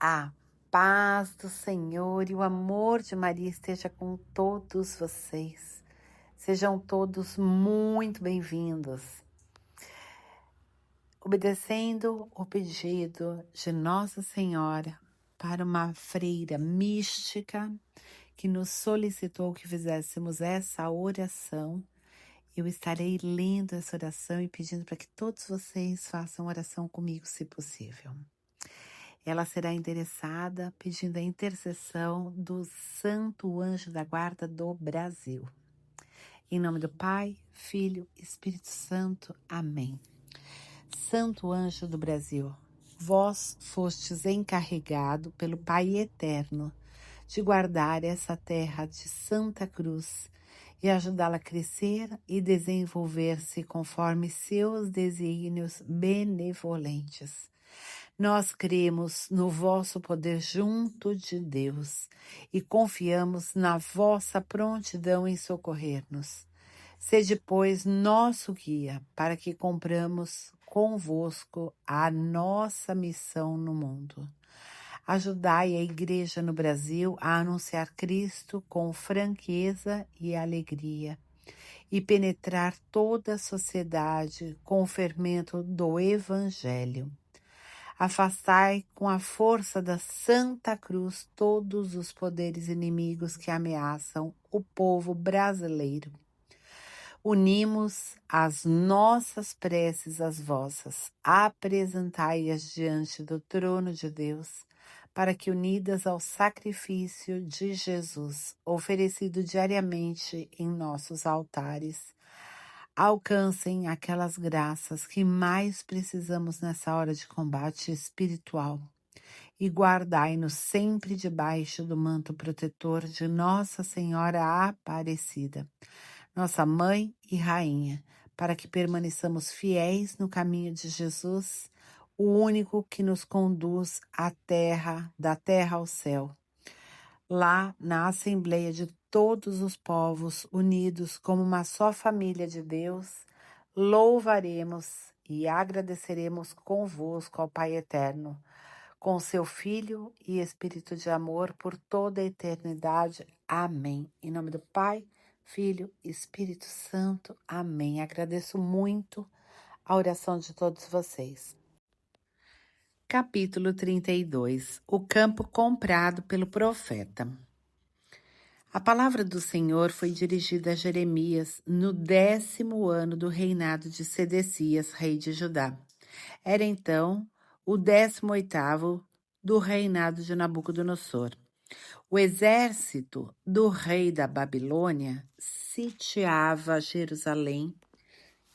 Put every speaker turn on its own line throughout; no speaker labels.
A paz do Senhor e o amor de Maria esteja com todos vocês. Sejam todos muito bem-vindos. Obedecendo o pedido de Nossa Senhora para uma freira mística que nos solicitou que fizéssemos essa oração, eu estarei lendo essa oração e pedindo para que todos vocês façam oração comigo, se possível. Ela será endereçada pedindo a intercessão do Santo Anjo da Guarda do Brasil. Em nome do Pai, Filho e Espírito Santo. Amém. Santo Anjo do Brasil, vós fostes encarregado pelo Pai Eterno de guardar essa terra de Santa Cruz e ajudá-la a crescer e desenvolver-se conforme seus desígnios benevolentes. Nós cremos no vosso poder junto de Deus e confiamos na vossa prontidão em socorrer-nos. Sede, pois, nosso guia para que cumpramos convosco a nossa missão no mundo. Ajudai a Igreja no Brasil a anunciar Cristo com franqueza e alegria e penetrar toda a sociedade com o fermento do Evangelho. Afastai com a força da Santa Cruz todos os poderes inimigos que ameaçam o povo brasileiro. Unimos as nossas preces às vossas, apresentai-as diante do trono de Deus, para que, unidas ao sacrifício de Jesus, oferecido diariamente em nossos altares, alcancem aquelas graças que mais precisamos nessa hora de combate espiritual e guardai-nos sempre debaixo do manto protetor de Nossa Senhora Aparecida, nossa Mãe e Rainha, para que permaneçamos fiéis no caminho de Jesus, o único que nos conduz à terra, da terra ao céu. Lá na Assembleia de todos os povos unidos como uma só família de Deus, louvaremos e agradeceremos convosco ao Pai Eterno, com seu Filho e Espírito de amor por toda a eternidade. Amém. Em nome do Pai, Filho e Espírito Santo. Amém. Agradeço muito a oração de todos vocês. Capítulo 32. O campo comprado pelo profeta. A palavra do Senhor foi dirigida a Jeremias no 10º ano do reinado de Sedecias, rei de Judá. Era então o 18º do reinado de Nabucodonosor. O exército do rei da Babilônia sitiava Jerusalém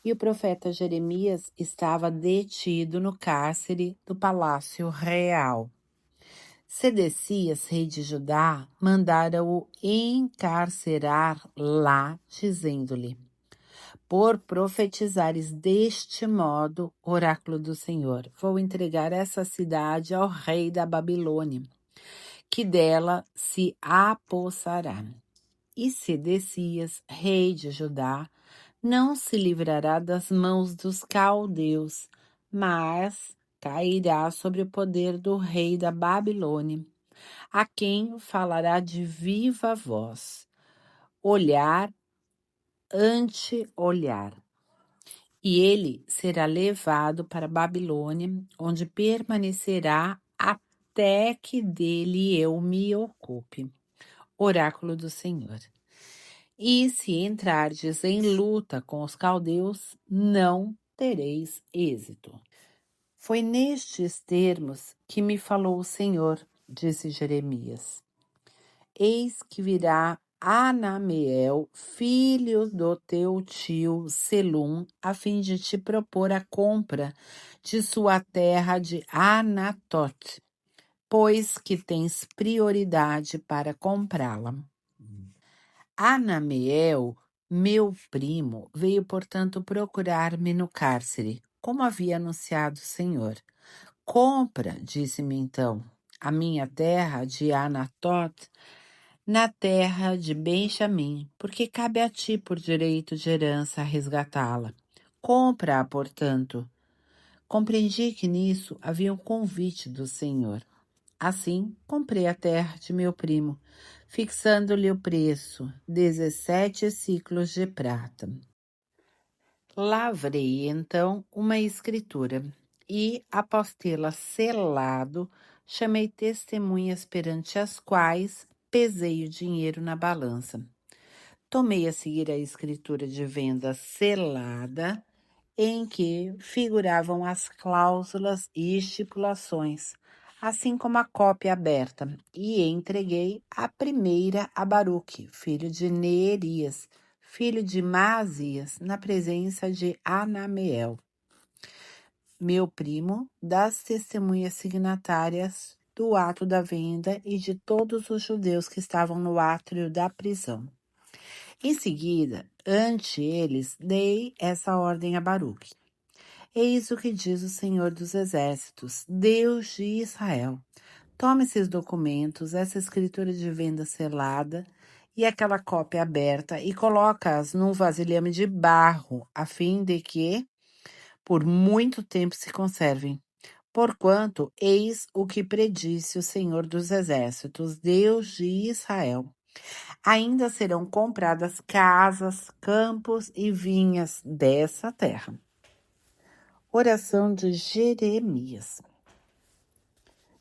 e o profeta Jeremias estava detido no cárcere do palácio real. Sedecias, rei de Judá, mandara-o encarcerar lá, dizendo-lhe: por profetizares deste modo, oráculo do Senhor, vou entregar essa cidade ao rei da Babilônia, que dela se apossará. E Sedecias, rei de Judá, não se livrará das mãos dos caldeus, mas cairá sobre o poder do rei da Babilônia, a quem falará de viva voz, olhar ante olhar. E ele será levado para a Babilônia, onde permanecerá até que dele eu me ocupe. Oráculo do Senhor. E se entrardes em luta com os caldeus, não tereis êxito. Foi nestes termos que me falou o Senhor, disse Jeremias. Eis que virá Anameel, filho do teu tio Selum, a fim de te propor a compra de sua terra de Anatote, pois que tens prioridade para comprá-la. Anameel, meu primo, veio, portanto, procurar-me no cárcere, como havia anunciado o Senhor. Compra, disse-me então, a minha terra de Anatote, na terra de Benjamim, porque cabe a ti por direito de herança resgatá-la. Compra-a, portanto. Compreendi que nisso havia um convite do Senhor. Assim, comprei a terra de meu primo, fixando-lhe o preço, 17 ciclos de prata. Lavrei então uma escritura e, após tê-la selado, chamei testemunhas perante as quais pesei o dinheiro na balança. Tomei a seguir a escritura de venda selada, em que figuravam as cláusulas e estipulações, assim como a cópia aberta, e entreguei a primeira a Baruque, filho de Neerias, filho de Maasias, na presença de Anameel, meu primo, das testemunhas signatárias do ato da venda e de todos os judeus que estavam no átrio da prisão. Em seguida, ante eles, dei essa ordem a Baruque. Eis o que diz o Senhor dos Exércitos, Deus de Israel. Tome esses documentos, essa escritura de venda selada e aquela cópia aberta e coloca-as num vasilhame de barro, a fim de que por muito tempo se conservem. Porquanto, eis o que predisse o Senhor dos Exércitos, Deus de Israel. Ainda serão compradas casas, campos e vinhas dessa terra. Oração de Jeremias.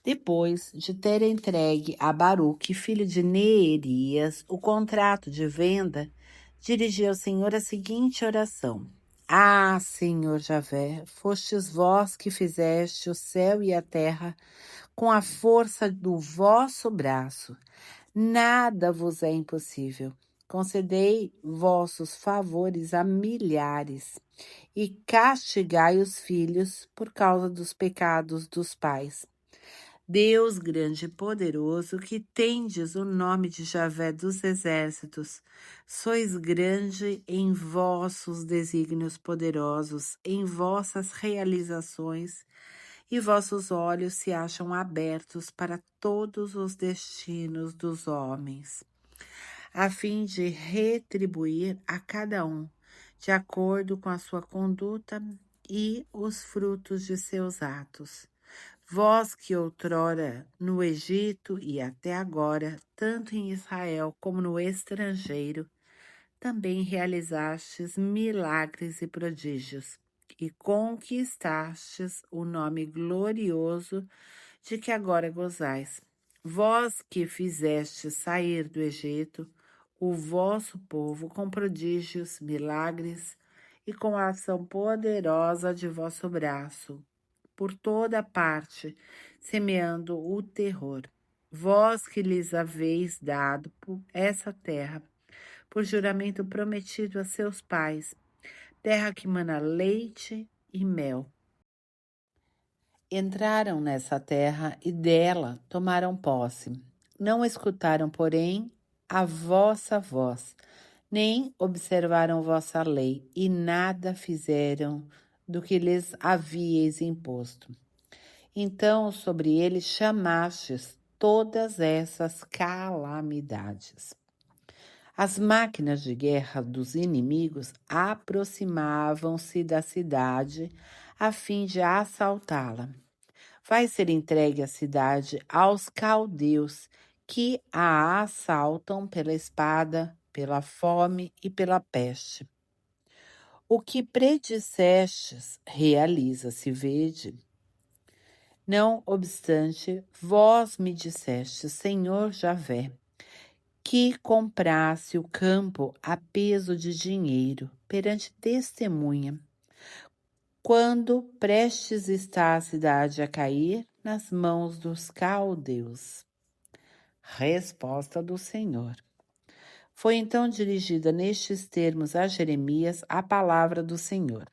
Depois de ter entregue a Baruque, filho de Neerias, o contrato de venda, dirigi ao Senhor a seguinte oração. Ah, Senhor Javé, fostes vós que fizeste o céu e a terra com a força do vosso braço. Nada vos é impossível. Concedei vossos favores a milhares e castigai os filhos por causa dos pecados dos pais. Deus grande e poderoso, que tendes o nome de Javé dos exércitos, sois grande em vossos desígnios poderosos, em vossas realizações, e vossos olhos se acham abertos para todos os destinos dos homens, a fim de retribuir a cada um, de acordo com a sua conduta e os frutos de seus atos. Vós que outrora no Egito e até agora, tanto em Israel como no estrangeiro, também realizastes milagres e prodígios, e conquistastes o nome glorioso de que agora gozais. Vós que fizestes sair do Egito o vosso povo com prodígios, milagres e com a ação poderosa de vosso braço, por toda parte, semeando o terror. Vós que lhes haveis dado essa terra, por juramento prometido a seus pais, terra que mana leite e mel. Entraram nessa terra e dela tomaram posse. Não escutaram, porém, a vossa voz, nem observaram vossa lei, e nada fizeram do que lhes havíeis imposto. Então sobre eles chamastes todas essas calamidades. As máquinas de guerra dos inimigos aproximavam-se da cidade a fim de assaltá-la. Vai ser entregue a cidade aos caldeus, que a assaltam pela espada, pela fome e pela peste. O que predissestes realiza-se, vede. Não obstante, vós me disseste, Senhor Javé, que comprasse o campo a peso de dinheiro perante testemunha, quando prestes está a cidade a cair nas mãos dos caldeus. Resposta do Senhor. Foi então dirigida nestes termos a Jeremias a palavra do Senhor.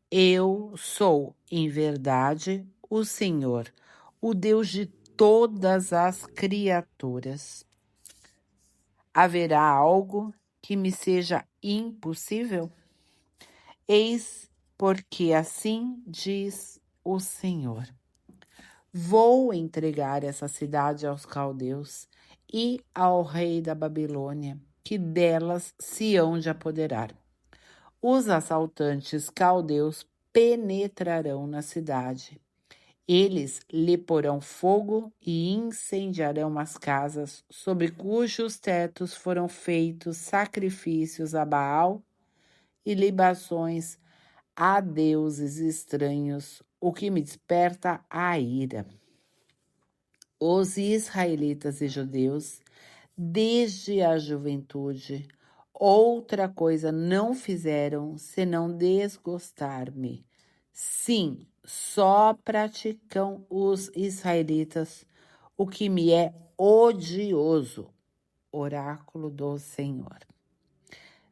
Eu sou, em verdade, o Senhor, o Deus de todas as criaturas. Haverá algo que me seja impossível? Eis porque assim diz o Senhor. Vou entregar essa cidade aos caldeus e ao rei da Babilônia, que delas se hão de apoderar. Os assaltantes caldeus penetrarão na cidade Eles lhe porão fogo e incendiarão as casas, sobre cujos tetos foram feitos sacrifícios a Baal e libações a deuses estranhos, o que me desperta a ira. Os israelitas e judeus, desde a juventude, outra coisa não fizeram senão desgostar-me. Sim, só praticam os israelitas o que me é odioso. Oráculo do Senhor.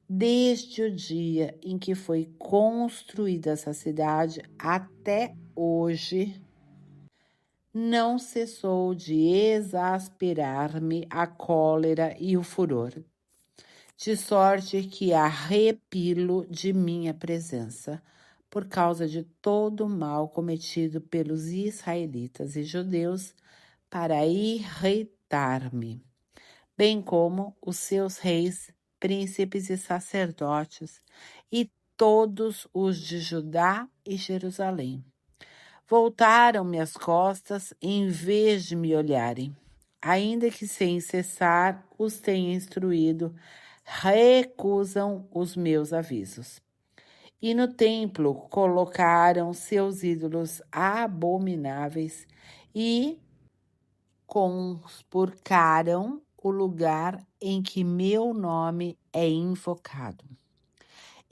Desde o dia em que foi construída essa cidade até hoje, não cessou de exasperar-me a cólera e o furor, de sorte que arrepilo de minha presença, por causa de todo o mal cometido pelos israelitas e judeus para irritar-me, bem como os seus reis, príncipes e sacerdotes, e todos os de Judá e Jerusalém. Voltaram-me as costas em vez de me olharem. Ainda que sem cessar os tenha instruído, recusam os meus avisos. E no templo colocaram seus ídolos abomináveis e conspurcaram o lugar em que meu nome é invocado.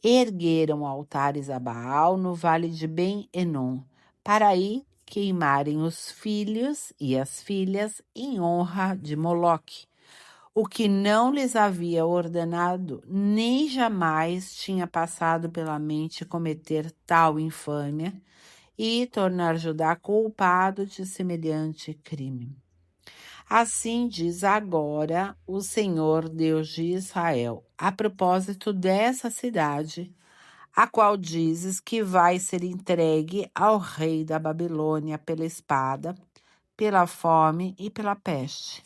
Ergueram altares a Baal no vale de Ben-Enom, para aí queimarem os filhos e as filhas em honra de Moloque, o que não lhes havia ordenado, nem jamais tinha passado pela mente cometer tal infâmia e tornar Judá culpado de semelhante crime. Assim diz agora o Senhor Deus de Israel, a propósito dessa cidade, a qual dizes que vai ser entregue ao rei da Babilônia pela espada, pela fome e pela peste.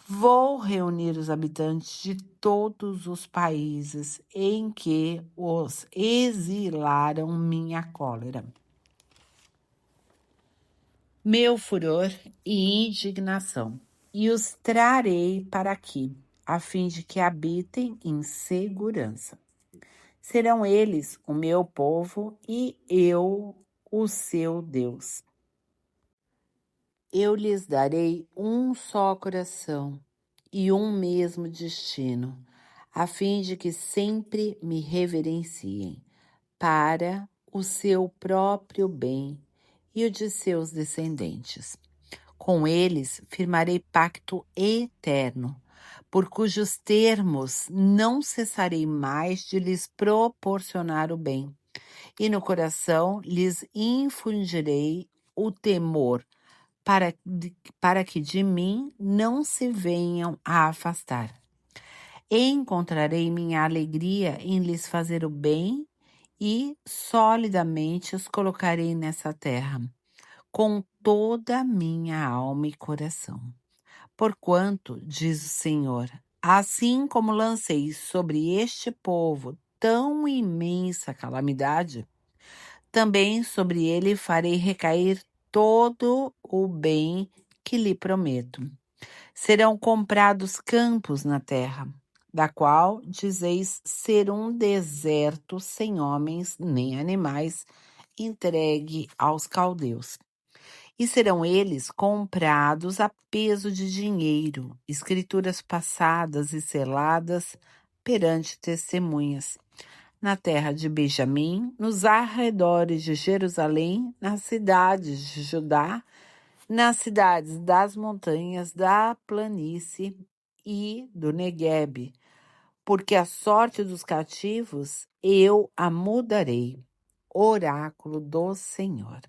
Vou reunir os habitantes de todos os países em que os exilaram minha cólera, meu furor e indignação, e os trarei para aqui, a fim de que habitem em segurança. Serão eles o meu povo e eu o seu Deus. Eu lhes darei um só coração e um mesmo destino, a fim de que sempre me reverenciem, para o seu próprio bem e o de seus descendentes. Com eles firmarei pacto eterno, por cujos termos não cessarei mais de lhes proporcionar o bem, e no coração lhes infundirei o temor, para que de mim não se venham a afastar. Encontrarei minha alegria em lhes fazer o bem e solidamente os colocarei nessa terra, com toda a minha alma e coração. Porquanto, diz o Senhor, assim como lancei sobre este povo tão imensa calamidade, também sobre ele farei recair todo o bem que lhe prometo. Serão comprados campos na terra, da qual dizeis ser um deserto sem homens nem animais, entregue aos caldeus. E serão eles comprados a peso de dinheiro, escrituras passadas e seladas perante testemunhas, na terra de Benjamim, nos arredores de Jerusalém, nas cidades de Judá, nas cidades das montanhas, da planície e do Neguebe, porque a sorte dos cativos eu a mudarei. Oráculo do Senhor.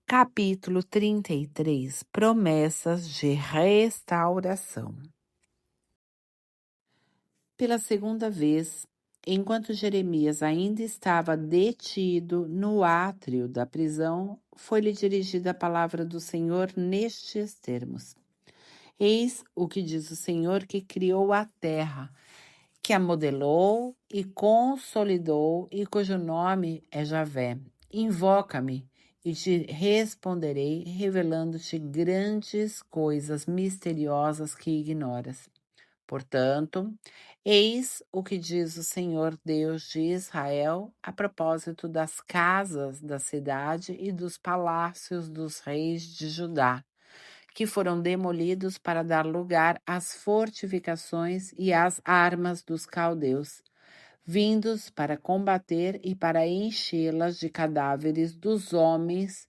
Capítulo 33. Promessas de restauração. Pela segunda vez, enquanto Jeremias ainda estava detido no átrio da prisão, foi-lhe dirigida a palavra do Senhor nestes termos: Eis o que diz o Senhor que criou a terra, que a modelou e consolidou e cujo nome é Javé. Invoca-me e te responderei, revelando-te grandes coisas misteriosas que ignoras. Portanto, eis o que diz o Senhor Deus de Israel a propósito das casas da cidade e dos palácios dos reis de Judá, que foram demolidos para dar lugar às fortificações e às armas dos caldeus, vindos para combater e para enchê-las de cadáveres dos homens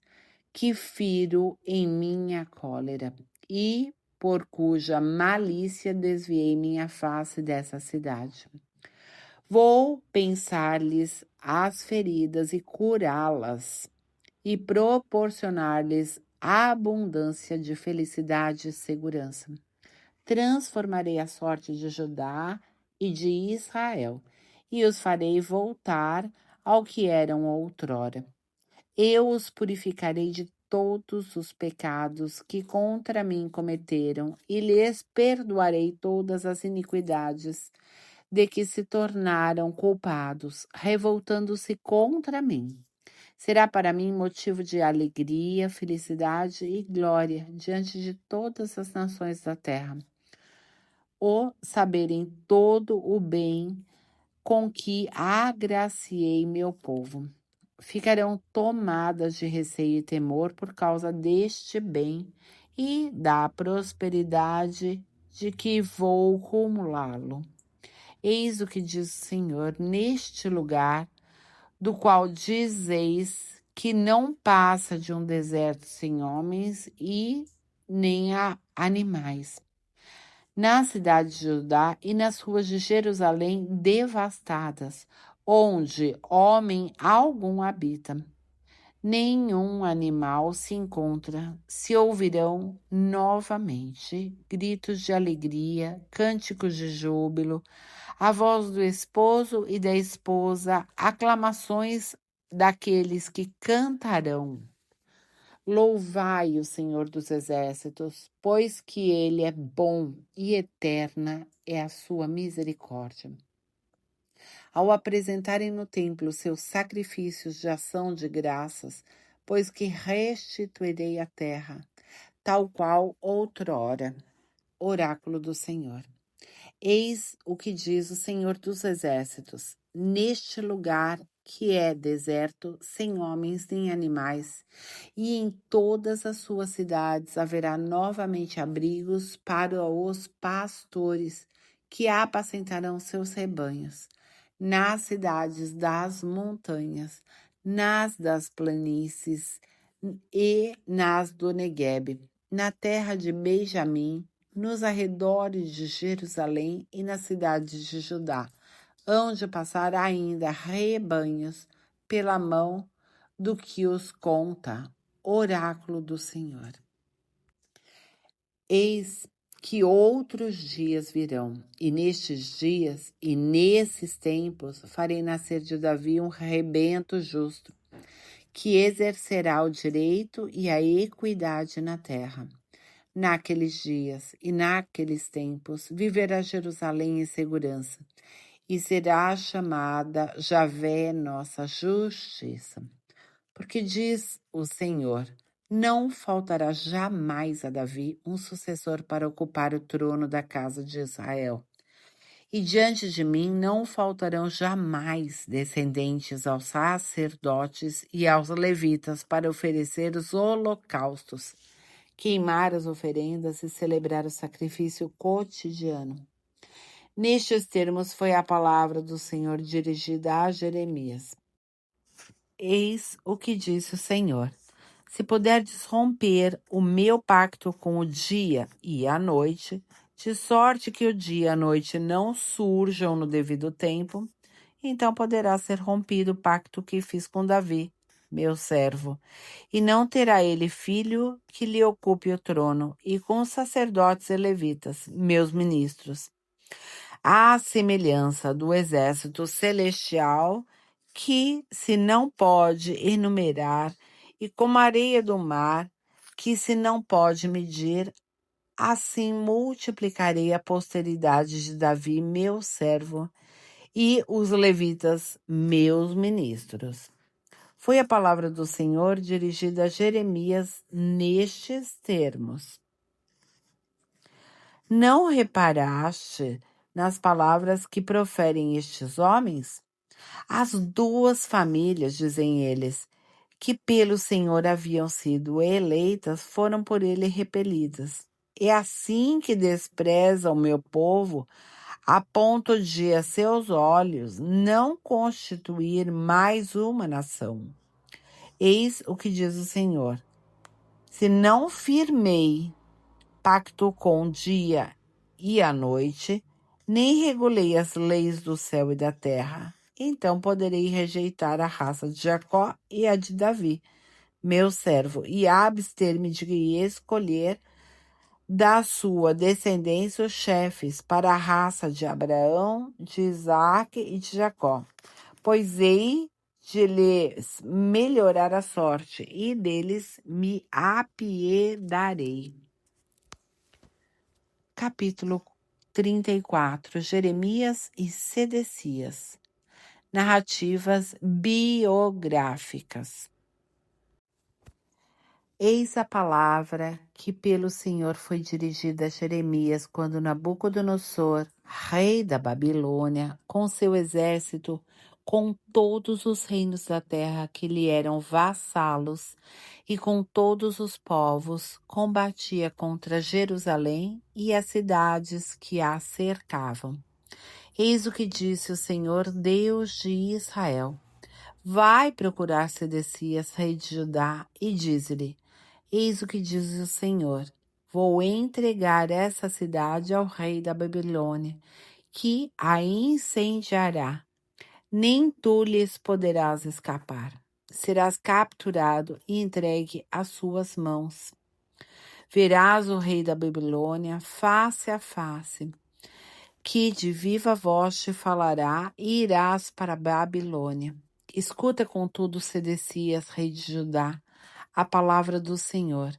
que firo em minha cólera, e por cuja malícia desviei minha face dessa cidade. Vou pensar-lhes as feridas e curá-las, e proporcionar-lhes abundância de felicidade e segurança. Transformarei a sorte de Judá e de Israel, e os farei voltar ao que eram outrora. Eu os purificarei de todos os pecados que contra mim cometeram, e lhes perdoarei todas as iniquidades de que se tornaram culpados, revoltando-se contra mim. Será para mim motivo de alegria, felicidade e glória diante de todas as nações da terra, o saberem todo o bem com que agraciei meu povo. Ficarão tomadas de receio e temor por causa deste bem e da prosperidade de que vou cumulá-lo. Eis o que diz o Senhor neste lugar, do qual dizeis que não passa de um deserto sem homens e nem há animais. Na cidade de Judá e nas ruas de Jerusalém devastadas, onde homem algum habita, nenhum animal se encontra, se ouvirão novamente gritos de alegria, cânticos de júbilo, a voz do esposo e da esposa, aclamações daqueles que cantarão. Louvai o Senhor dos Exércitos, pois que ele é bom e eterna é a sua misericórdia. Ao apresentarem no templo seus sacrifícios de ação de graças, pois que restituirei a terra, tal qual outrora. Oráculo do Senhor. Eis o que diz o Senhor dos Exércitos: neste lugar que é deserto, sem homens nem animais, e em todas as suas cidades haverá novamente abrigos para os pastores que apacentarão seus rebanhos, nas cidades das montanhas, nas das planícies e nas do Neguebe, na terra de Benjamim, nos arredores de Jerusalém e nas cidades de Judá, onde passar ainda rebanhos pela mão do que os conta. Oráculo do Senhor. Eis que outros dias virão, e nestes dias e nesses tempos farei nascer de Davi um rebento justo, que exercerá o direito e a equidade na terra. Naqueles dias e naqueles tempos viverá Jerusalém em segurança, e será chamada Javé nossa justiça. Porque diz o Senhor: não faltará jamais a Davi um sucessor para ocupar o trono da casa de Israel. E diante de mim não faltarão jamais descendentes aos sacerdotes e aos levitas para oferecer os holocaustos, queimar as oferendas e celebrar o sacrifício cotidiano. Nestes termos foi a palavra do Senhor dirigida a Jeremias. Eis o que disse o Senhor: se puderdes romper o meu pacto com o dia e a noite, de sorte que o dia e a noite não surjam no devido tempo, então poderá ser rompido o pacto que fiz com Davi, meu servo, e não terá ele filho que lhe ocupe o trono, e com os sacerdotes e levitas, meus ministros, à semelhança do exército celestial, que se não pode enumerar, e como a areia do mar, que se não pode medir, assim multiplicarei a posteridade de Davi, meu servo, e os levitas, meus ministros. Foi a palavra do Senhor dirigida a Jeremias nestes termos: Não reparaste nas palavras que proferem estes homens? As duas famílias, dizem eles, que pelo Senhor haviam sido eleitas, foram por ele repelidas. É assim que despreza o meu povo, a ponto de, a seus olhos, não constituir mais uma nação. Eis o que diz o Senhor: se não firmei pacto com o dia e a noite, nem regulei as leis do céu e da terra, então poderei rejeitar a raça de Jacó e a de Davi, meu servo, e abster-me de escolher da sua descendência os chefes para a raça de Abraão, de Isaque e de Jacó, pois hei de lhes melhorar a sorte, e deles me apiedarei. Capítulo 34, Jeremias e Sedecias. Narrativas biográficas. Eis a palavra que pelo Senhor foi dirigida a Jeremias quando Nabucodonosor, rei da Babilônia, com seu exército, com todos os reinos da terra que lhe eram vassalos e com todos os povos, combatia contra Jerusalém e as cidades que a cercavam. Eis o que disse o Senhor, Deus de Israel: vai procurar Sedecias, rei de Judá, e diz-lhe: eis o que diz o Senhor: vou entregar essa cidade ao rei da Babilônia, que a incendiará. Nem tu lhes poderás escapar. Serás capturado e entregue às suas mãos. Verás o rei da Babilônia face a face, que de viva voz te falará, e irás para a Babilônia. Escuta, contudo, Sedecias, rei de Judá, a palavra do Senhor.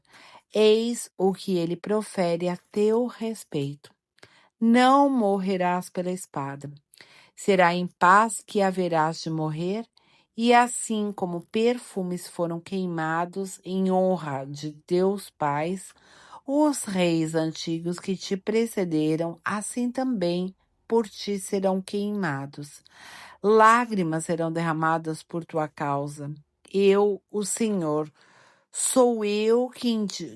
Eis o que ele profere a teu respeito: não morrerás pela espada. Será em paz que haverás de morrer, e assim como perfumes foram queimados em honra de teus pais, os reis antigos que te precederam, assim também por ti serão queimados. Lágrimas serão derramadas por tua causa. Eu, o Senhor, sou eu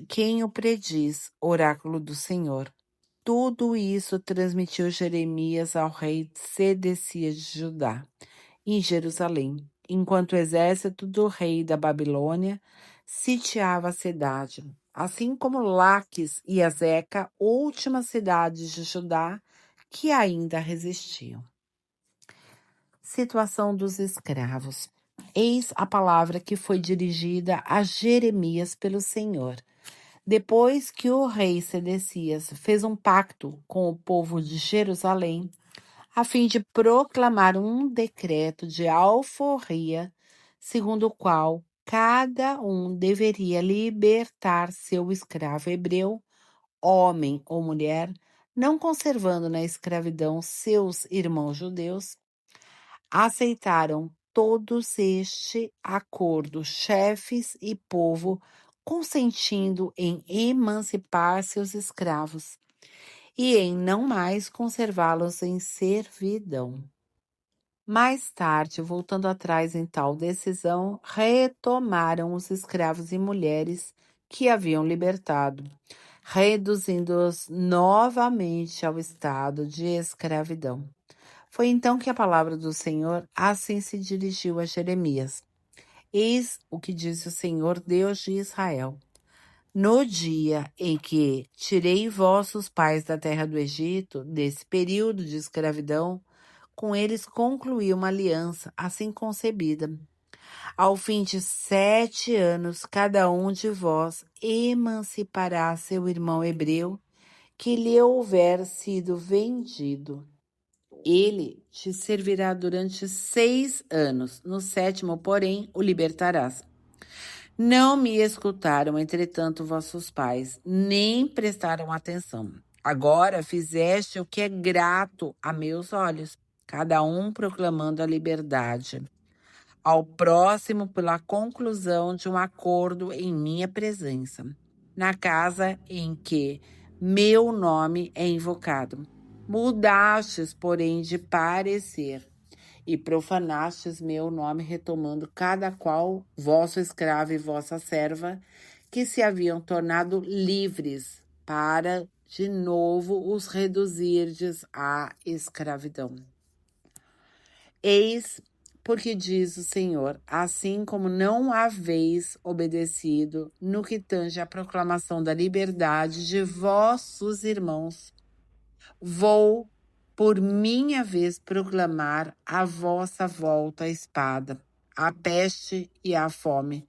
quem o prediz, oráculo do Senhor. Tudo isso transmitiu Jeremias ao rei Sedecias de Judá, em Jerusalém, enquanto o exército do rei da Babilônia sitiava a cidade, assim como Laques e Azeca, últimas cidades de Judá que ainda resistiam. Situação dos escravos. Eis a palavra que foi dirigida a Jeremias pelo Senhor. Depois que o rei Sedecias fez um pacto com o povo de Jerusalém, a fim de proclamar um decreto de alforria, segundo o qual cada um deveria libertar seu escravo hebreu, homem ou mulher, não conservando na escravidão seus irmãos judeus, aceitaram todos este acordo, chefes e povo, consentindo em emancipar seus escravos e em não mais conservá-los em servidão. Mais tarde, voltando atrás em tal decisão, retomaram os escravos e mulheres que haviam libertado, reduzindo-os novamente ao estado de escravidão. Foi então que a palavra do Senhor assim se dirigiu a Jeremias: eis o que diz o Senhor, Deus de Israel: no dia em que tirei vossos pais da terra do Egito, desse período de escravidão, com eles concluí uma aliança assim concebida. Ao fim de 7 anos, cada um de vós emancipará seu irmão hebreu que lhe houver sido vendido. Ele te servirá durante 6 anos. No 7º, porém, o libertarás. Não me escutaram, entretanto, vossos pais, nem prestaram atenção. Agora fizeste o que é grato a meus olhos, cada um proclamando a liberdade. ao próximo pela conclusão de um acordo em minha presença, na casa em que meu nome é invocado. Mudastes, porém, de parecer, e profanastes meu nome, retomando cada qual vosso escravo e vossa serva, que se haviam tornado livres, para de novo os reduzirdes à escravidão. Eis porque diz o Senhor, assim como não haveis obedecido no que tange à proclamação da liberdade de vossos irmãos, vou, por minha vez, proclamar a vossa volta a espada, a peste e a fome,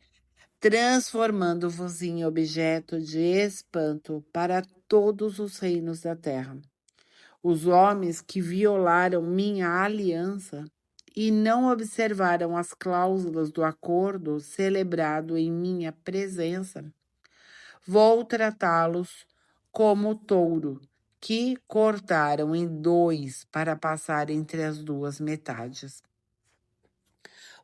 transformando-vos em objeto de espanto para todos os reinos da terra. Os homens que violaram minha aliança e não observaram as cláusulas do acordo celebrado em minha presença, vou tratá-los como touro, que cortaram em dois para passar entre as duas metades.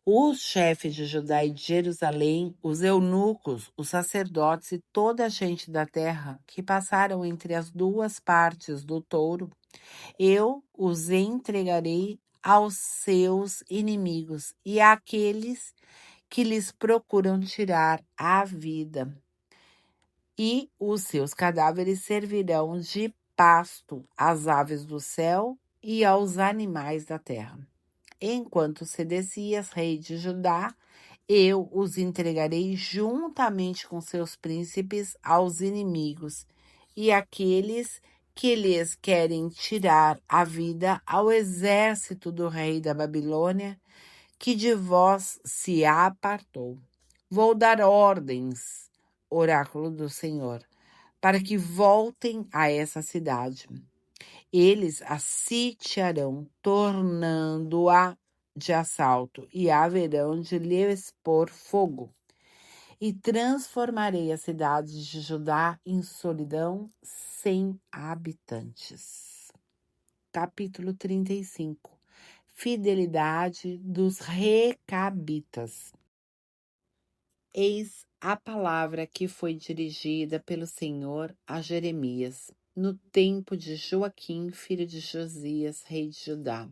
Os chefes de Judá e de Jerusalém, os eunucos, os sacerdotes e toda a gente da terra que passaram entre as duas partes do touro, eu os entregarei aos seus inimigos e àqueles que lhes procuram tirar a vida. E os seus cadáveres servirão de pasto às aves do céu e aos animais da terra. Enquanto Sedecias, rei de Judá, eu os entregarei juntamente com seus príncipes aos inimigos e àqueles que lhes querem tirar a vida ao exército do rei da Babilônia, que de vós se apartou. Vou dar ordens, oráculo do Senhor, para que voltem a essa cidade. Eles a sitiarão, tornando-a de assalto, e haverão de lhe expor fogo. E transformarei a cidade de Judá em solidão sem habitantes. Capítulo 35. Fidelidade dos recabitas. Eis a palavra que foi dirigida pelo Senhor a Jeremias, no tempo de Joaquim, filho de Josias, rei de Judá.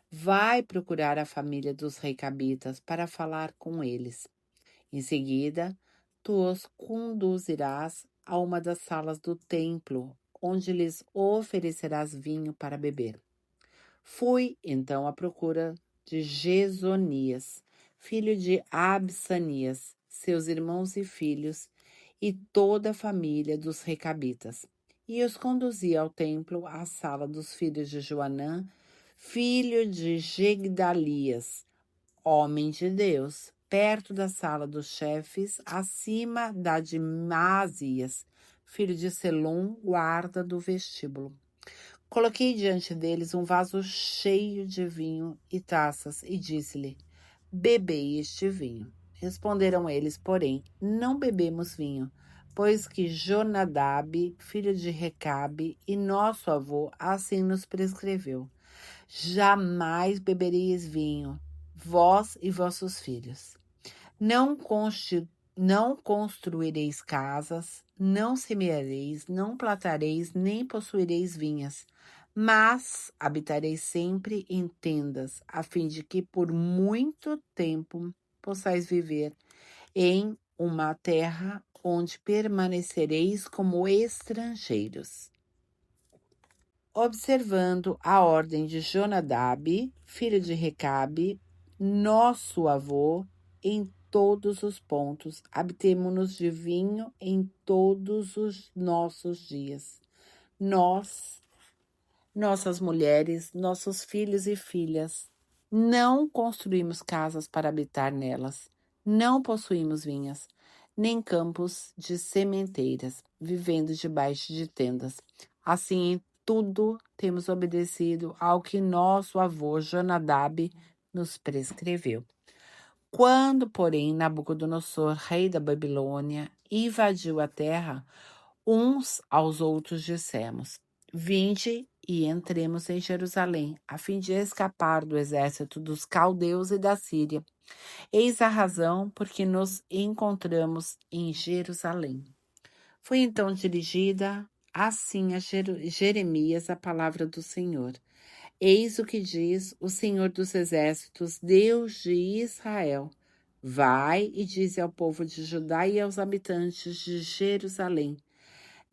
Vai procurar a família dos recabitas para falar com eles. Em seguida, tu os conduzirás a uma das salas do templo, onde lhes oferecerás vinho para beber. Fui, então, à procura de Gesonias, filho de Absanias, seus irmãos e filhos, e toda a família dos recabitas, e os conduzi ao templo, à sala dos filhos de Joanã, filho de Jegdalias, homem de Deus, perto da sala dos chefes, acima da de Maasias, filho de Selum, guarda do vestíbulo. Coloquei diante deles um vaso cheio de vinho e taças e disse-lhe: bebei este vinho. Responderam eles, porém, não bebemos vinho, pois que Jonadab, filho de Recabe, e nosso avô assim nos prescreveu. Jamais bebereis vinho, vós e vossos filhos. Não construireis casas, não semeareis, não plantareis, nem possuireis vinhas, mas habitareis sempre em tendas, a fim de que por muito tempo possais viver em uma terra onde permanecereis como estrangeiros. Observando a ordem de Jonadab, filho de Recabe, nosso avô, em todos os pontos, habitemo-nos de vinho em todos os nossos dias. Nós, nossas mulheres, nossos filhos e filhas, não construímos casas para habitar nelas, não possuímos vinhas, nem campos de sementeiras, vivendo debaixo de tendas. Assim, em tudo temos obedecido ao que nosso avô Jonadab nos prescreveu. Quando, porém, Nabucodonosor, rei da Babilônia, invadiu a terra, uns aos outros dissemos: vinde e entremos em Jerusalém, a fim de escapar do exército dos caldeus e da Síria, Eis a razão por que nos encontramos em Jerusalém. Foi então dirigida assim a Jeremias a palavra do Senhor. Eis o que diz o Senhor dos Exércitos, Deus de Israel. Vai e dize ao povo de Judá e aos habitantes de Jerusalém: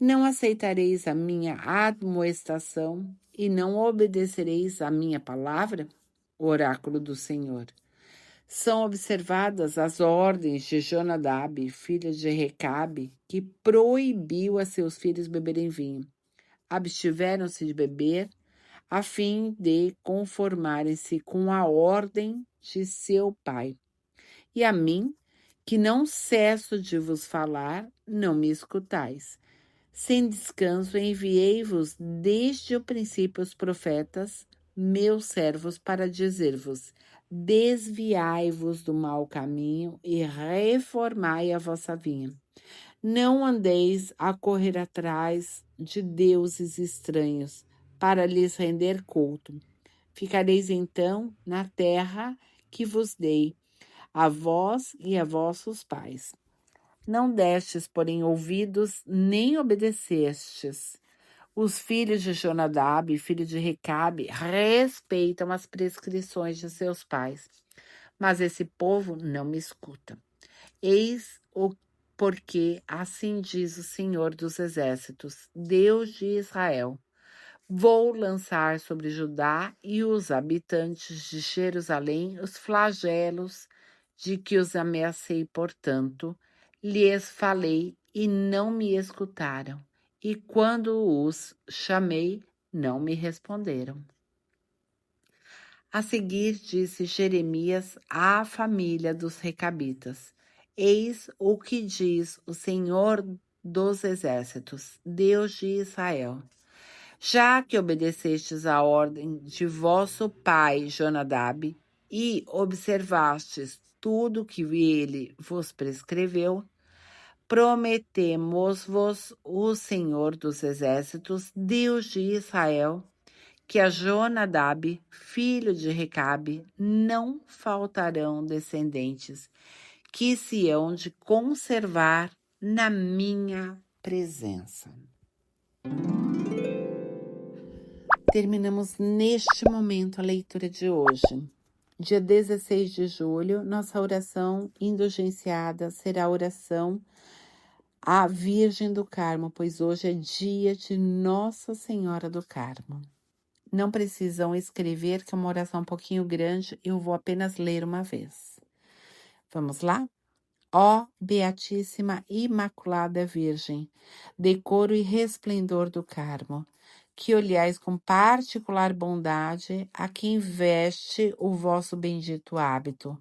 não aceitareis a minha admoestação e não obedecereis a minha palavra? O oráculo do Senhor. São observadas as ordens de Jonadab, filho de Recabe, que proibiu a seus filhos beberem vinho. Abstiveram-se de beber, a fim de conformarem-se com a ordem de seu pai. E a mim, que não cesso de vos falar, não me escutais. Sem descanso enviei-vos desde o princípio os profetas, meus servos, para dizer-vos: desviai-vos do mau caminho e reformai a vossa vinha. Não andeis a correr atrás de deuses estranhos, para lhes render culto. Ficareis então na terra que vos dei, a vós e a vossos pais. Não destes, porém, ouvidos, nem obedecestes. Os filhos de Jonadab, filho de Recabe, respeitam as prescrições de seus pais, mas esse povo não me escuta. Eis o porque assim diz o Senhor dos Exércitos, Deus de Israel: vou lançar sobre Judá e os habitantes de Jerusalém os flagelos de que os ameacei, portanto, lhes falei e não me escutaram, e quando os chamei, não me responderam. A seguir disse Jeremias à família dos Recabitas: eis o que diz o Senhor dos Exércitos, Deus de Israel. Já que obedecestes à ordem de vosso pai Jonadab e observastes tudo que ele vos prescreveu, prometemos-vos o Senhor dos Exércitos, Deus de Israel, que a Jonadab, filho de Recabe, não faltarão descendentes que se hão de conservar na minha presença. Terminamos neste momento a leitura de hoje. Dia 16 de julho, nossa oração indulgenciada será a oração à Virgem do Carmo, pois hoje é dia de Nossa Senhora do Carmo. Não precisam escrever, que é uma oração um pouquinho grande, eu vou apenas ler uma vez. Vamos lá? Ó Beatíssima Imaculada Virgem, decoro e resplendor do Carmo, que olhais com particular bondade a quem veste o vosso bendito hábito.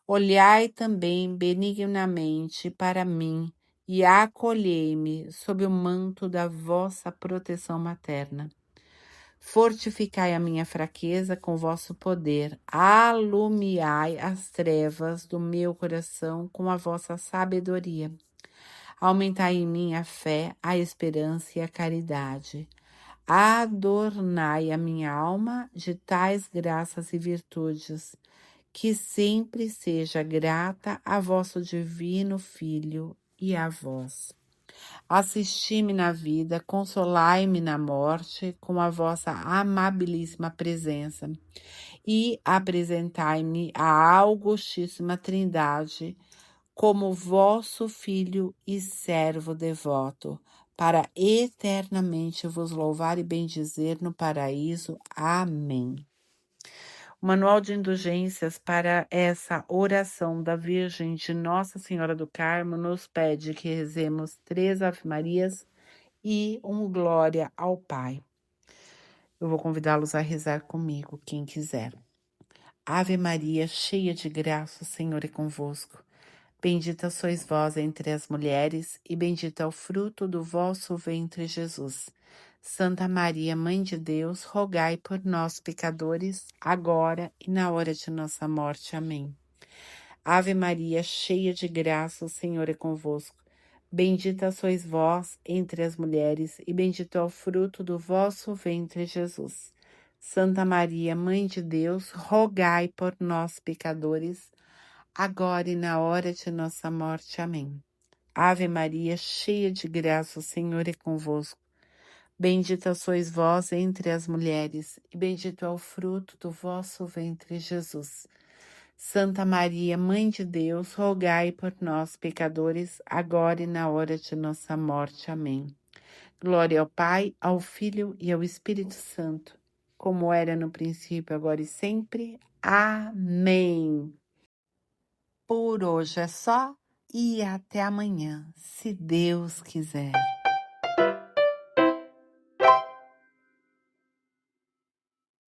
Olhai também benignamente para mim e acolhei-me sob o manto da vossa proteção materna. Fortificai a minha fraqueza com vosso poder, alumiai as trevas do meu coração com a vossa sabedoria. Aumentai em mim a fé, a esperança e a caridade. Adornai a minha alma de tais graças e virtudes, que sempre seja grata a vosso divino Filho e a vós. Assisti-me na vida, consolai-me na morte com a vossa amabilíssima presença e apresentai-me à Augustíssima Trindade como vosso Filho e servo devoto, para eternamente vos louvar e bendizer no paraíso. Amém. O Manual de Indulgências para essa oração da Virgem de Nossa Senhora do Carmo nos pede que rezemos 3 Ave-Marias e um Glória ao Pai. Eu vou convidá-los a rezar comigo, quem quiser. Ave Maria, cheia de graça, o Senhor é convosco. Bendita sois vós entre as mulheres, e bendito é o fruto do vosso ventre, Jesus. Santa Maria, Mãe de Deus, rogai por nós, pecadores, agora e na hora de nossa morte. Amém. Ave Maria, cheia de graça, o Senhor é convosco. Bendita sois vós entre as mulheres, e bendito é o fruto do vosso ventre, Jesus. Santa Maria, Mãe de Deus, rogai por nós, pecadores, agora e na hora de nossa morte. Amém. Ave Maria, cheia de graça, o Senhor é convosco. Bendita sois vós entre as mulheres, e bendito é o fruto do vosso ventre, Jesus. Santa Maria, Mãe de Deus, rogai por nós, pecadores, agora e na hora de nossa morte. Amém. Glória ao Pai, ao Filho e ao Espírito Santo, como era no princípio, agora e sempre. Amém. Por hoje é só e até amanhã, se Deus quiser.